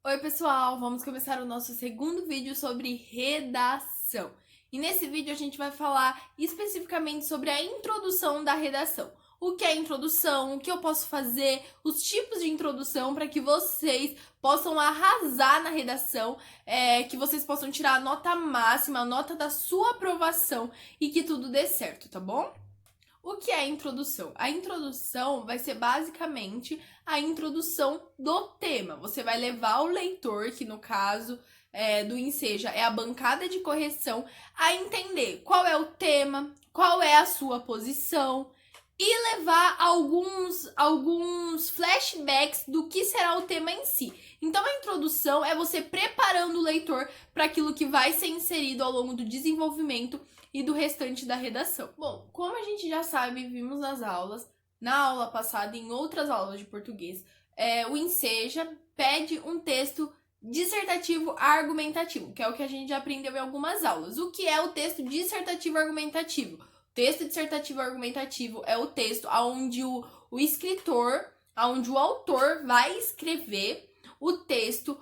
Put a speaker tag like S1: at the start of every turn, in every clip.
S1: Oi, pessoal! Vamos começar o nosso segundo vídeo sobre redação. E nesse vídeo a gente vai falar especificamente sobre a introdução da redação. O que é introdução, o que eu posso fazer, os tipos de introdução para que vocês possam arrasar na redação, que vocês possam tirar a nota máxima, a nota da sua aprovação e que tudo dê certo, tá bom? O que é a introdução? A introdução vai ser basicamente a introdução do tema. Você vai levar o leitor, que no caso do Enseja é a bancada de correção, a entender qual é o tema, qual é a sua posição e levar alguns flashbacks do que será o tema em si. Então a introdução é você preparando o leitor para aquilo que vai ser inserido ao longo do desenvolvimento e do restante da redação. Bom, como a gente já sabe, vimos nas aulas, na aula passada e em outras aulas de português, o Enseja pede um texto dissertativo argumentativo, que é o que a gente já aprendeu em algumas aulas. O que é o texto dissertativo argumentativo? O texto dissertativo argumentativo é o texto onde o escritor, onde o autor vai escrever o texto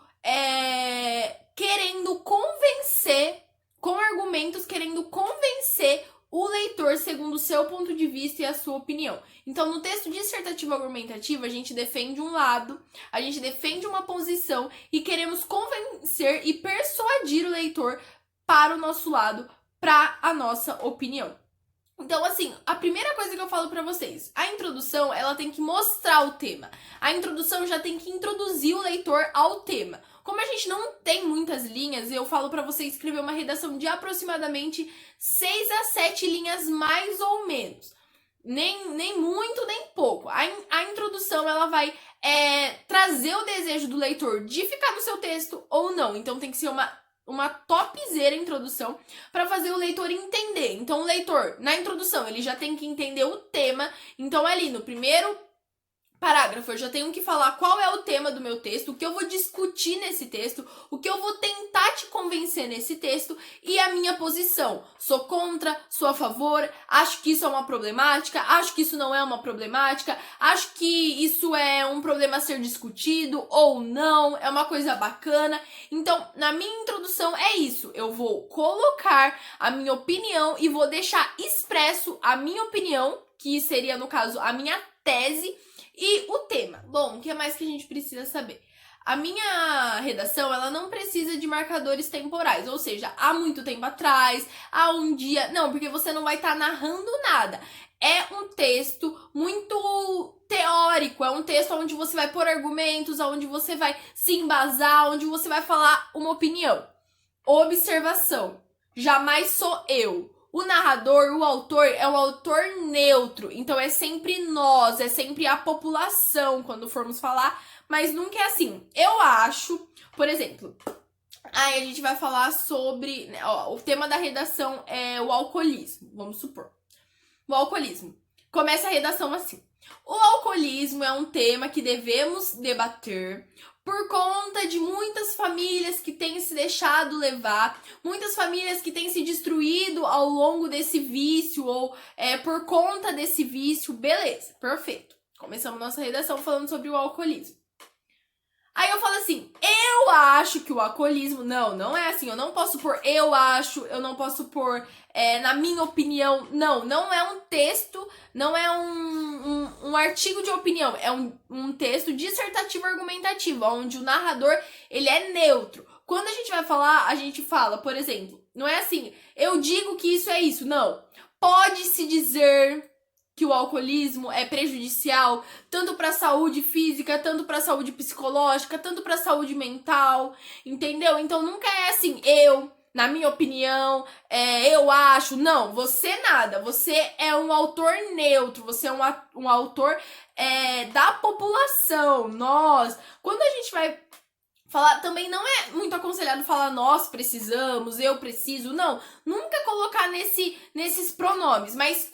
S1: querendo convencer, com argumentos querendo convencer o leitor segundo o seu ponto de vista e a sua opinião. Então, no texto dissertativo argumentativo, a gente defende um lado, a gente defende uma posição e queremos convencer e persuadir o leitor para o nosso lado, para a nossa opinião. Então, assim, a primeira coisa que eu falo pra vocês, a introdução, ela tem que mostrar o tema. A introdução já tem que introduzir o leitor ao tema. Como a gente não tem muitas linhas, eu falo pra você escrever uma redação de aproximadamente 6 a 7 linhas, mais ou menos. Nem muito, nem pouco. A introdução, ela vai trazer o desejo do leitor de ficar no seu texto ou não. Então, tem que ser uma topzera introdução para fazer o leitor entender. Então, o leitor, na introdução, ele já tem que entender o tema. Então, ali no primeiro parágrafo, eu já tenho que falar qual é o tema do meu texto, o que eu vou discutir nesse texto, o que eu vou tentar te convencer nesse texto e a minha posição. Sou contra, sou a favor, acho que isso é uma problemática, acho que isso não é uma problemática, acho que isso é um problema a ser discutido ou não, é uma coisa bacana. Então, na minha introdução é isso. Eu vou colocar a minha opinião e vou deixar expresso a minha opinião, que seria, no caso, a minha tese, e o tema. Bom, o que mais que a gente precisa saber? A minha redação, ela não precisa de marcadores temporais, ou seja, há muito tempo atrás, há um dia... Não, porque você não vai estar narrando nada. É um texto muito teórico, é um texto onde você vai pôr argumentos, onde você vai se embasar, onde você vai falar uma opinião. Observação. Jamais sou eu. O narrador, o autor, é o autor neutro. Então, é sempre nós, é sempre a população quando formos falar. Mas nunca é assim. Eu acho, por exemplo, aí a gente vai falar sobre... Né, o tema da redação é o alcoolismo, vamos supor. O alcoolismo. Começa a redação assim. O alcoolismo é um tema que devemos debater por conta de muitas famílias que têm se deixado levar, muitas famílias que têm se destruído ao longo desse vício ou por conta desse vício. Beleza, perfeito. Começamos nossa redação falando sobre o alcoolismo. Aí eu falo assim, eu acho que o alcoolismo... Não é assim, eu não posso pôr eu acho, eu não posso pôr na minha opinião. Não é um texto, não é um artigo de opinião, é um texto dissertativo argumentativo, onde o narrador, ele é neutro. Quando a gente vai falar, a gente fala, por exemplo, não é assim, eu digo que isso é isso, não. Pode-se dizer que o alcoolismo é prejudicial tanto para a saúde física, tanto para a saúde psicológica, tanto para a saúde mental, entendeu? Então nunca é assim, na minha opinião, eu acho. Não, você nada. Você é um autor neutro, você é um autor da população. Nós, quando a gente vai falar, também não é muito aconselhado falar nós precisamos, eu preciso, não. Nunca colocar nesses pronomes, mas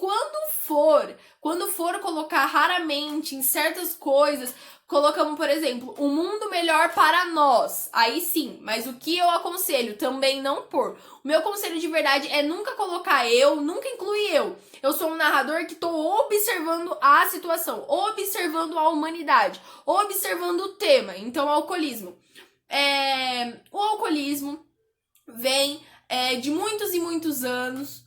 S1: quando for colocar raramente em certas coisas, colocamos, por exemplo, um mundo melhor para nós. Aí sim, mas o que eu aconselho também não pôr. O meu conselho de verdade é nunca colocar eu, nunca incluir eu. Eu sou um narrador que estou observando a situação, observando a humanidade, observando o tema. Então, alcoolismo. o alcoolismo vem de muitos e muitos anos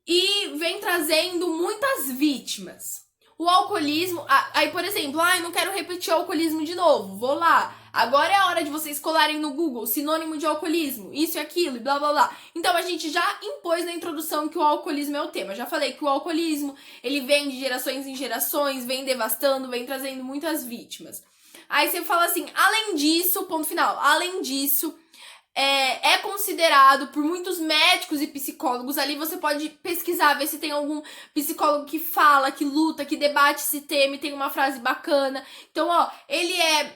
S1: e vem trazendo muitas vítimas. O alcoolismo, aí por exemplo, não quero repetir o alcoolismo de novo, vou lá. Agora é a hora de vocês colarem no Google sinônimo de alcoolismo, isso e aquilo, e blá blá blá. Então a gente já impôs na introdução que o alcoolismo é o tema. Já falei que o alcoolismo, ele vem de gerações em gerações, vem devastando, vem trazendo muitas vítimas. Aí você fala assim, além disso, ponto final, além disso, é considerado por muitos médicos e psicólogos, ali você pode pesquisar, ver se tem algum psicólogo que fala, que luta, que debate esse tema e tem uma frase bacana. Então, ele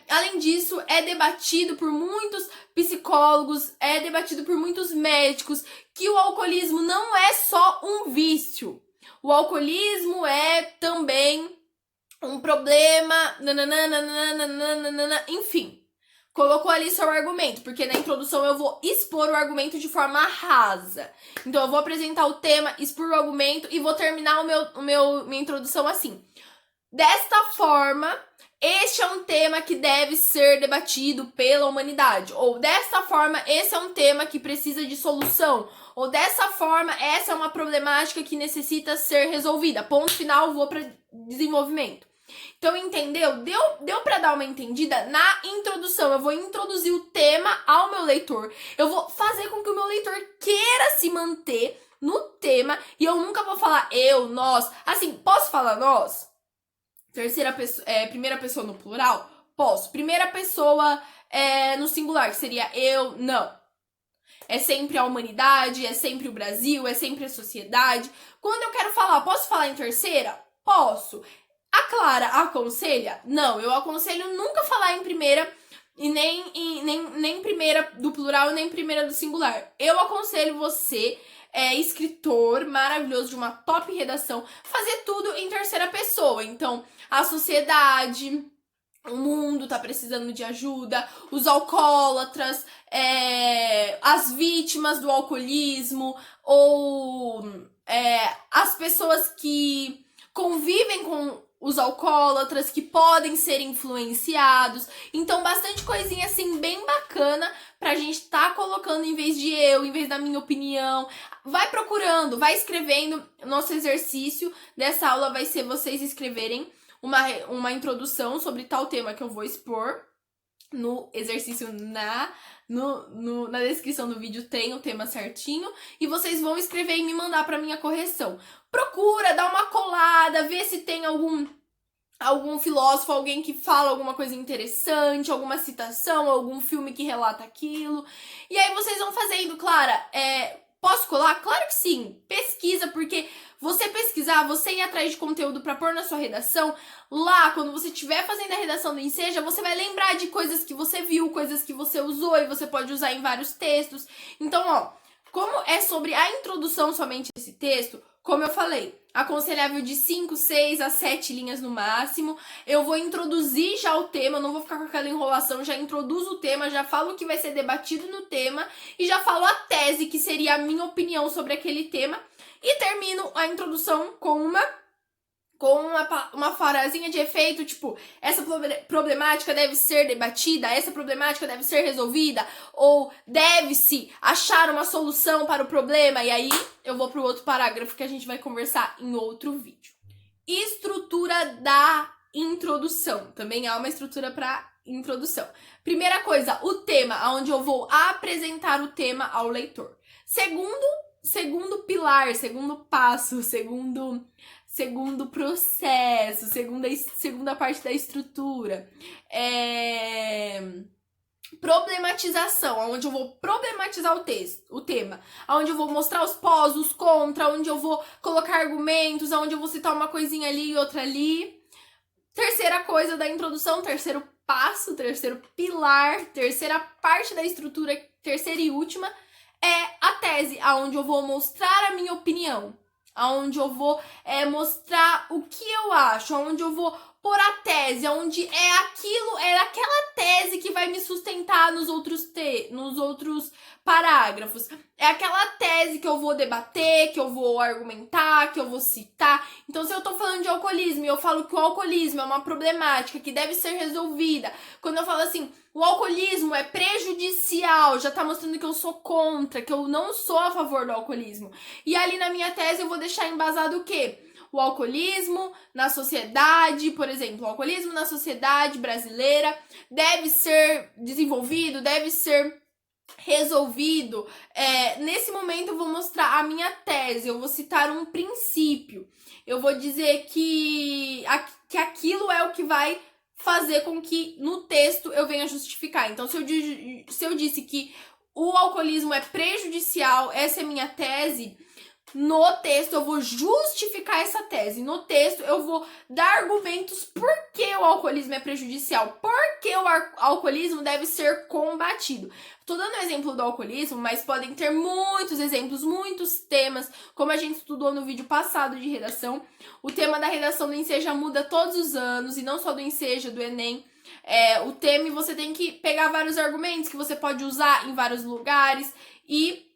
S1: além disso, é debatido por muitos psicólogos, é debatido por muitos médicos, que o alcoolismo não é só um vício. O alcoolismo é também um problema, enfim. Colocou ali seu argumento, porque na introdução eu vou expor o argumento de forma rasa. Então eu vou apresentar o tema, expor o argumento e vou terminar minha introdução assim. Desta forma, este é um tema que deve ser debatido pela humanidade. Ou desta forma, esse é um tema que precisa de solução. Ou dessa forma, essa é uma problemática que necessita ser resolvida. Ponto final, vou para desenvolvimento. Então, entendeu? Deu para dar uma entendida? Na introdução, eu vou introduzir o tema ao meu leitor. Eu vou fazer com que o meu leitor queira se manter no tema. E eu nunca vou falar eu, nós. Assim, posso falar nós? Terceira pessoa, primeira pessoa no plural? Posso. Primeira pessoa no singular, que seria eu, não. É sempre a humanidade, é sempre o Brasil, é sempre a sociedade. Quando eu quero falar, posso falar em terceira? Posso. A Clara aconselha? Não, eu aconselho nunca falar em primeira e nem primeira do plural, nem primeira do singular. Eu aconselho você, escritor maravilhoso de uma top redação, fazer tudo em terceira pessoa. Então, a sociedade, o mundo tá precisando de ajuda, os alcoólatras, as vítimas do alcoolismo, ou as pessoas que convivem com os alcoólatras, que podem ser influenciados. Então, bastante coisinha assim, bem bacana pra gente tá colocando em vez de eu, em vez da minha opinião. Vai procurando, vai escrevendo. Nosso exercício dessa aula vai ser vocês escreverem uma introdução sobre tal tema que eu vou expor. No exercício, na descrição do vídeo tem o tema certinho. E vocês vão escrever e me mandar pra minha correção. Procura, dá uma colada, vê se tem algum filósofo, alguém que fala alguma coisa interessante, alguma citação, algum filme que relata aquilo. E aí vocês vão fazendo, Clara, posso colar? Claro que sim. Pesquisa, porque você pesquisar, você ir atrás de conteúdo pra pôr na sua redação, lá, quando você estiver fazendo a redação do Enseja, você vai lembrar de coisas que você viu, coisas que você usou e você pode usar em vários textos. Então, como é sobre a introdução somente esse texto, como eu falei, aconselhável de 5, 6 a 7 linhas no máximo. Eu vou introduzir já o tema, não vou ficar com aquela enrolação, já introduzo o tema, já falo o que vai ser debatido no tema e já falo a tese, que seria a minha opinião sobre aquele tema, e termino a introdução com uma frasinha de efeito, tipo, essa problemática deve ser debatida, essa problemática deve ser resolvida, ou deve-se achar uma solução para o problema, e aí eu vou pro outro parágrafo que a gente vai conversar em outro vídeo. Estrutura da introdução. Também há uma estrutura para introdução. Primeira coisa, o tema, onde eu vou apresentar o tema ao leitor. Segundo pilar, segundo passo, segundo processo, segunda parte da estrutura. Problematização, onde eu vou problematizar o tema, onde eu vou mostrar os pós, os contra, onde eu vou colocar argumentos, onde eu vou citar uma coisinha ali e outra ali. Terceira coisa da introdução, terceiro passo, terceiro pilar, terceira parte da estrutura, terceira e última, é a tese, onde eu vou mostrar a minha opinião, onde eu vou mostrar o que eu acho, onde eu vou pôr a tese, onde é aquela tese que vai me sustentar nos outros parágrafos. É aquela tese que eu vou debater, que eu vou argumentar, que eu vou citar. Então, se eu tô falando de alcoolismo e eu falo que o alcoolismo é uma problemática que deve ser resolvida, quando eu falo assim, o alcoolismo é prejudicial, já tá mostrando que eu sou contra, que eu não sou a favor do alcoolismo. E ali na minha tese eu vou deixar embasado o quê? O alcoolismo na sociedade, por exemplo, o alcoolismo na sociedade brasileira deve ser desenvolvido, deve ser resolvido. Nesse momento eu vou mostrar a minha tese, eu vou citar um princípio, eu vou dizer que aquilo é o que vai fazer com que no texto eu venha justificar. Então, se eu disse que o alcoolismo é prejudicial, essa é a minha tese, no texto eu vou justificar essa tese. No texto eu vou dar argumentos por que o alcoolismo é prejudicial, por que o alcoolismo deve ser combatido. Tô dando o exemplo do alcoolismo, mas podem ter muitos exemplos, muitos temas, como a gente estudou no vídeo passado de redação. O tema da redação do Enseja muda todos os anos, e não só do Enseja, do Enem. O tema, e você tem que pegar vários argumentos que você pode usar em vários lugares e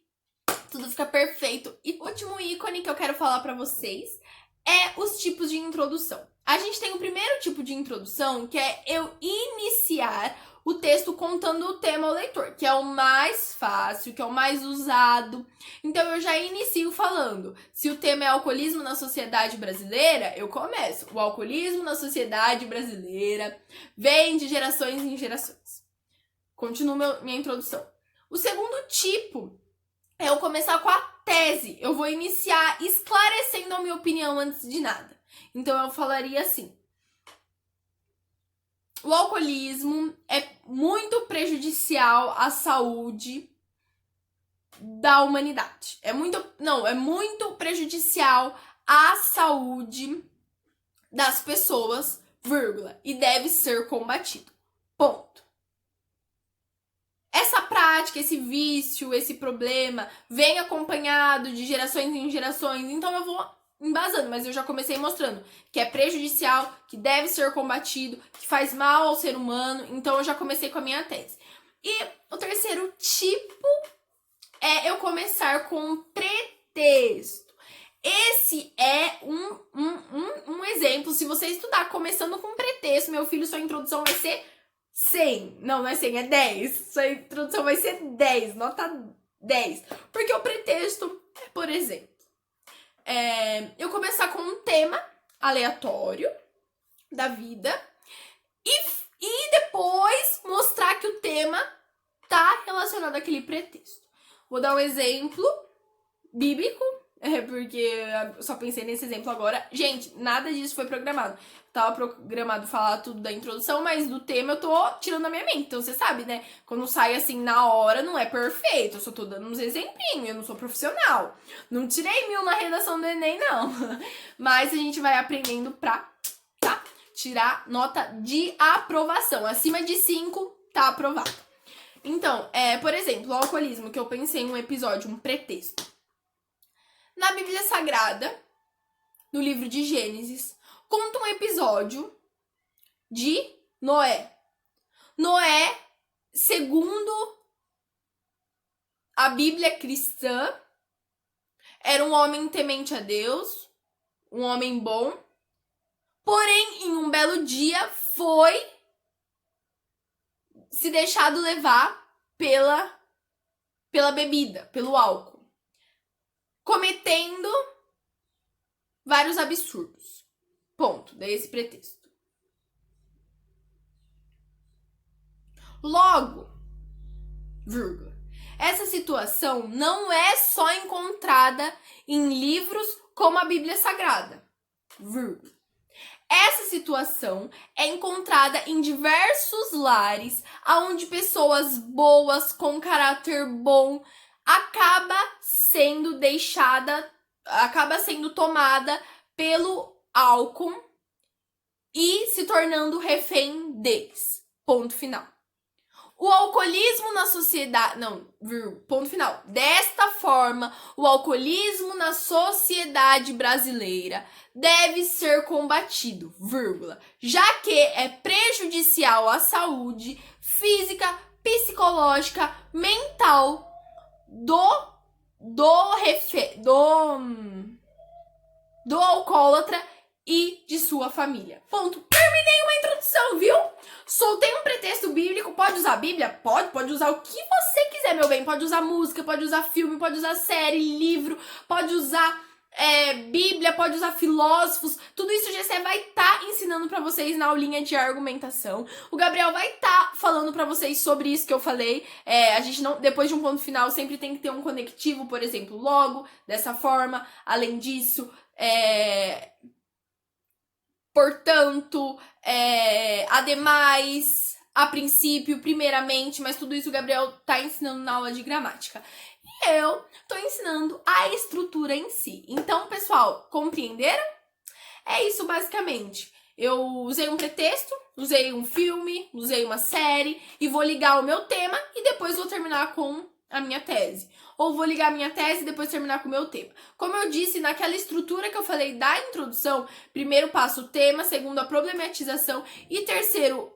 S1: tudo fica perfeito. E o último ícone que eu quero falar pra vocês é os tipos de introdução. A gente tem o primeiro tipo de introdução, que é eu iniciar o texto contando o tema ao leitor, que é o mais fácil, que é o mais usado. Então eu já inicio falando. Se o tema é alcoolismo na sociedade brasileira, eu começo. O alcoolismo na sociedade brasileira vem de gerações em gerações. Continuo minha introdução. O segundo tipo é eu começar com a tese. Eu vou iniciar esclarecendo a minha opinião antes de nada. Então eu falaria assim: o alcoolismo é muito prejudicial à saúde da humanidade. É muito prejudicial à saúde das pessoas, vírgula, e deve ser combatido. Ponto. Essa prática, esse vício, esse problema vem acompanhado de gerações em gerações, então eu vou embasando, mas eu já comecei mostrando que é prejudicial, que deve ser combatido, que faz mal ao ser humano, então eu já comecei com a minha tese. E o terceiro tipo é eu começar com um pretexto. Esse é um exemplo. Se você estudar começando com pretexto, meu filho, sua introdução vai ser 100. Não é 100, é 10. Sua introdução vai ser 10, nota 10. Porque o pretexto é, por exemplo, eu começar com um tema aleatório da vida e depois mostrar que o tema tá relacionado àquele pretexto. Vou dar um exemplo bíblico, porque eu só pensei nesse exemplo agora. Gente, nada disso foi programado. Tava programado falar tudo da introdução, mas do tema eu tô tirando da minha mente. Então você sabe, né? Quando sai assim na hora, não é perfeito. Eu só tô dando uns exemplinhos, eu não sou profissional. Não tirei 1000 na redação do Enem, não. Mas a gente vai aprendendo pra, tá? Tirar nota de aprovação. Acima de 5, tá aprovado. Então, por exemplo, o alcoolismo, que eu pensei em um episódio, um pretexto. Na Bíblia Sagrada, no livro de Gênesis, conta um episódio de Noé. Noé, segundo a Bíblia cristã, era um homem temente a Deus, um homem bom, porém, em um belo dia, foi se deixado levar pela bebida, pelo álcool, cometendo vários absurdos. Ponto. Daí esse pretexto. Logo, vírgula, essa situação não é só encontrada em livros como a Bíblia Sagrada, vírgula. Essa situação é encontrada em diversos lares, onde pessoas boas, com caráter bom, acaba sendo tomada pelo álcool e se tornando refém deles. Ponto final. O alcoolismo na sociedade... Não, ponto final. Desta forma, o alcoolismo na sociedade brasileira deve ser combatido, vírgula, já que é prejudicial à saúde física, psicológica, mental do alcoólatra e de sua família. Ponto. Terminei uma introdução, viu? Soltei um pretexto bíblico. Pode usar a Bíblia? Pode usar o que você quiser, meu bem. Pode usar música, pode usar filme, pode usar série, livro, pode usar Bíblia, pode usar filósofos. Tudo isso o GC vai estar ensinando pra vocês na aulinha de argumentação. O Gabriel vai estar falando pra vocês sobre isso que eu falei. A gente não, depois de um ponto final, sempre tem que ter um conectivo, por exemplo, logo, dessa forma. Além disso, portanto, ademais, a princípio, primeiramente, mas tudo isso o Gabriel tá ensinando na aula de gramática. E eu tô ensinando a estrutura em si. Então, pessoal, compreenderam? É isso basicamente. Eu usei um pretexto, usei um filme, usei uma série e vou ligar o meu tema e depois vou terminar com a minha tese. Ou vou ligar a minha tese e depois terminar com o meu tema. Como eu disse, naquela estrutura que eu falei da introdução, primeiro passo o tema, segundo a problematização e terceiro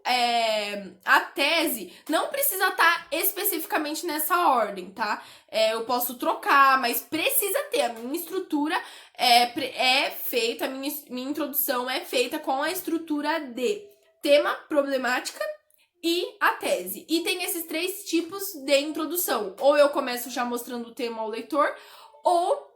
S1: a tese, não precisa estar especificamente nessa ordem, tá? Eu posso trocar, mas precisa ter. A minha estrutura é feita, a minha introdução é feita com a estrutura de tema, problemática e a tese. E tem esses 3 tipos de introdução. Ou eu começo já mostrando o tema ao leitor, ou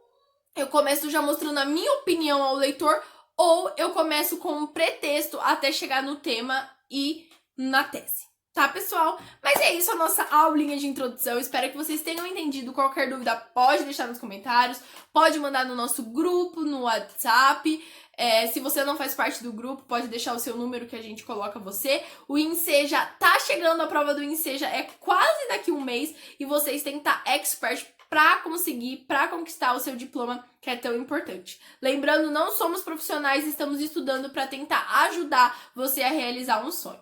S1: eu começo já mostrando a minha opinião ao leitor, ou eu começo com um pretexto até chegar no tema e na tese. Tá, pessoal? Mas é isso, a nossa aulinha de introdução. Espero que vocês tenham entendido. Qualquer dúvida pode deixar nos comentários, pode mandar no nosso grupo, no WhatsApp. Se você não faz parte do grupo, pode deixar o seu número que a gente coloca você. O INSEJA tá chegando, a prova do INSEJA é quase daqui 1 mês e vocês têm que estar expert para conquistar o seu diploma, que é tão importante. Lembrando, não somos profissionais, estamos estudando para tentar ajudar você a realizar um sonho.